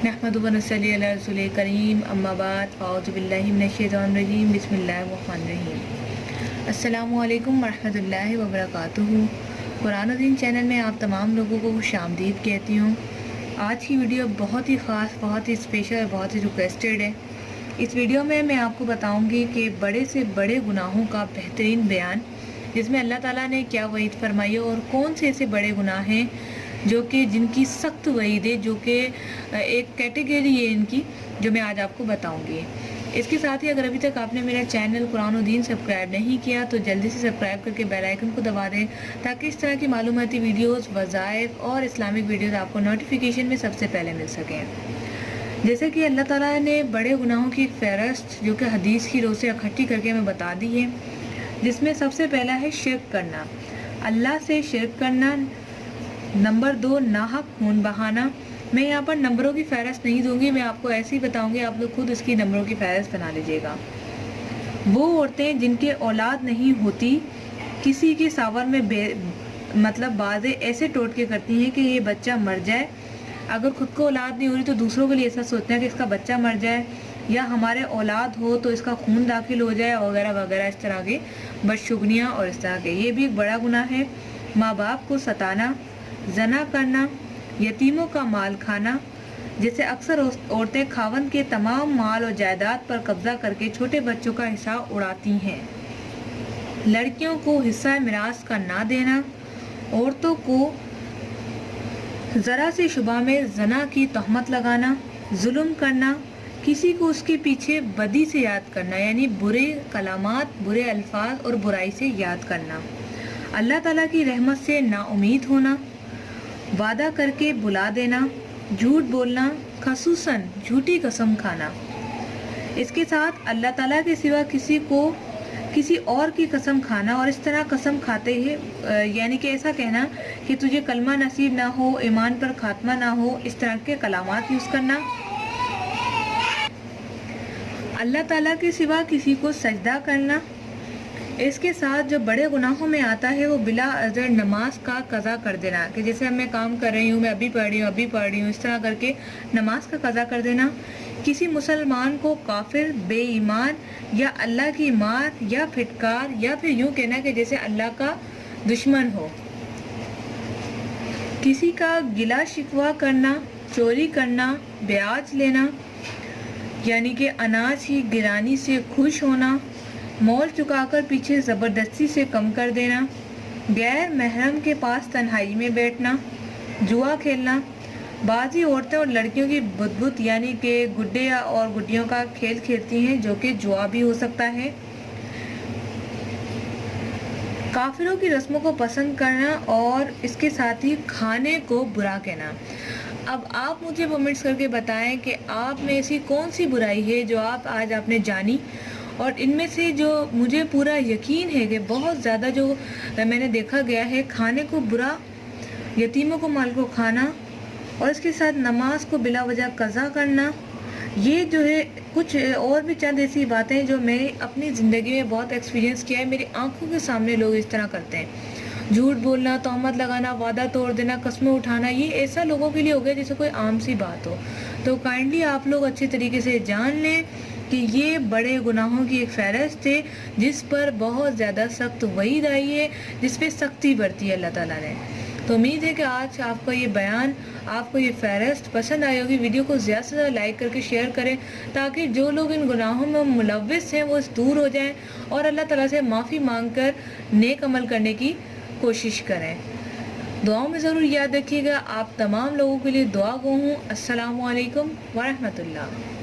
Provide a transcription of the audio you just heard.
नहमदुहु व नसल्ली अला रसूलिल करीम अम्मा बाद अऊज़ु बिल्लाहि मिनश्शैतानिर रजीम बिस्मिल्लाहिर्रहमानिर्रहीम। अस्सलामु अलैकुम वरहमतुल्लाहि व बरकातुहू। कुरान और दीन चैनल में आप तमाम लोगों को खुशामदीद कहती हूँ। आज की वीडियो बहुत ही ख़ास, बहुत ही स्पेशल और बहुत ही रिक्वेस्टेड है। इस वीडियो में मैं आपको बताऊँगी कि बड़े से बड़े गुनाहों का बेहतरीन बयान, जिसमें अल्लाह ताला ने क्या वईद फरमाई है और कौन से ऐसे बड़े गुनाह हैं जो कि जिनकी सख्त वईद है, जो कि एक कैटेगरी है इनकी, जो मैं आज आपको बताऊंगी। इसके साथ ही अगर अभी तक आपने मेरा चैनल कुरान और दीन सब्सक्राइब नहीं किया तो जल्दी से सब्सक्राइब करके बेल आइकन को दबा दें, ताकि इस तरह की मालूमाती वीडियोस, वज़ाइफ और इस्लामिक वीडियोस आपको नोटिफिकेशन में सबसे पहले मिल सकें। जैसे कि अल्लाह ताला ने बड़े गुनाहों की एक फ़हरिस्त जो कि हदीस की रोज़ से इकट्ठी करके हमें बता दी है, जिसमें सबसे पहला है शिर्क करना, अल्लाह से शिर्क करना। नंबर 2, नाहक खून बहाना। मैं यहाँ पर नंबरों की फ़हरिस्त नहीं दूंगी, मैं आपको ऐसे ही बताऊंगी, आप लोग खुद इसकी नंबरों की फ़हरिस्त बना लीजिएगा। वो औरतें जिनके औलाद नहीं होती, किसी के सावर में मतलब बाज़े ऐसे टोटके करती हैं कि ये बच्चा मर जाए। अगर खुद को औलाद नहीं हो रही तो दूसरों के लिए ऐसा सोचते हैं कि इसका बच्चा मर जाए, या हमारे औलाद हो तो इसका खून दाखिल हो जाए, वगैरह वगैरह, इस तरह के बदशुगनियाँ और इस तरह के। ये भी एक बड़ा गुनाह है। माँ बाप को सताना, जना करना, यतीमों का माल खाना। जैसे अक्सर औरतें खावन के तमाम माल और जायदाद पर कब्जा करके छोटे बच्चों का हिस्सा उड़ाती हैं। लड़कियों को हिस्सा मिरास का ना देना, औरतों को ज़रा से शुबा में जना की तहमत लगाना, जुल्म करना, किसी को उसके पीछे बदी से याद करना, यानी बुरे कलामात, बुरे अल्फाज और बुराई से याद करना, अल्लाह ताला की रहमत से नाउमीद होना, वादा करके बुला देना, झूठ बोलना, खसूसन झूठी कसम खाना। इसके साथ अल्लाह ताला के सिवा किसी और की कसम खाना, और इस तरह कसम खाते ही यानी कि ऐसा कहना कि तुझे कलमा नसीब ना हो, ईमान पर खात्मा ना हो, इस तरह के कलामात यूज़ करना। अल्लाह ताला के सिवा किसी को सजदा करना। इसके साथ जो बड़े गुनाहों में आता है वो बिला अज़र नमाज का कज़ा कर देना, कि जैसे मैं काम कर रही हूँ, मैं अभी पढ़ रही हूँ, इस तरह करके नमाज का कज़ा कर देना। किसी मुसलमान को काफिर, बेईमान या अल्लाह की मार या फिटकार, या फिर यूँ कहना कि जैसे अल्लाह का दुश्मन हो। किसी का गिला शिकवा करना, चोरी करना, ब्याज लेना, यानी कि अनाज की गिरानी से खुश होना, मोल चुकाकर पीछे ज़बरदस्ती से कम कर देना, गैर महरम के पास तन्हाई में बैठना, जुआ खेलना। बाज़ी औरतें और लड़कियों की बुत यानी कि गुड्डे और गुड्डियों का खेल खेलती हैं, जो कि जुआ भी हो सकता है। काफिरों की रस्मों को पसंद करना, और इसके साथ ही खाने को बुरा कहना। अब आप मुझे कमेंट्स करके बताएं कि आप में ऐसी कौन सी बुराई है जो आज आपने जानी, और इनमें से जो मुझे पूरा यकीन है कि बहुत ज़्यादा जो मैंने देखा गया है, खाने को बुरा, यतीमों को माल को खाना, और इसके साथ नमाज को बिला वजह कज़ा करना। ये जो है कुछ और भी चंद ऐसी बातें जो मैंने अपनी ज़िंदगी में बहुत एक्सपीरियंस किया है। मेरी आंखों के सामने लोग इस तरह करते हैं। झूठ बोलना, तहमत लगाना, वादा तोड़ देना, कस्में उठाना, ये ऐसा लोगों के लिए हो गया जैसे कोई आम सी बात हो। तो काइंडली आप लोग अच्छे तरीके से जान लें कि ये बड़े गुनाहों की एक फ़हरिस्त है, जिस पर बहुत ज़्यादा सख्त वईद आई है, जिस पे सख्ती बरती है अल्लाह ताला ने। तो उम्मीद है कि आज आपका ये बयान, आपको ये फ़हरिस्त पसंद आई होगी। वीडियो को ज़्यादा से ज़्यादा लाइक करके शेयर करें, ताकि जो लोग इन गुनाहों में मुलव्विस हैं वो दूर हो जाएं और अल्लाह ताला से माफ़ी मांगकर नेक अमल करने की कोशिश करें। दुआओं में ज़रूर याद रखिएगा। आप तमाम लोगों के लिए दुआ गो हूँ। अस्सलामु अलैकुम व रहमतुल्लाह।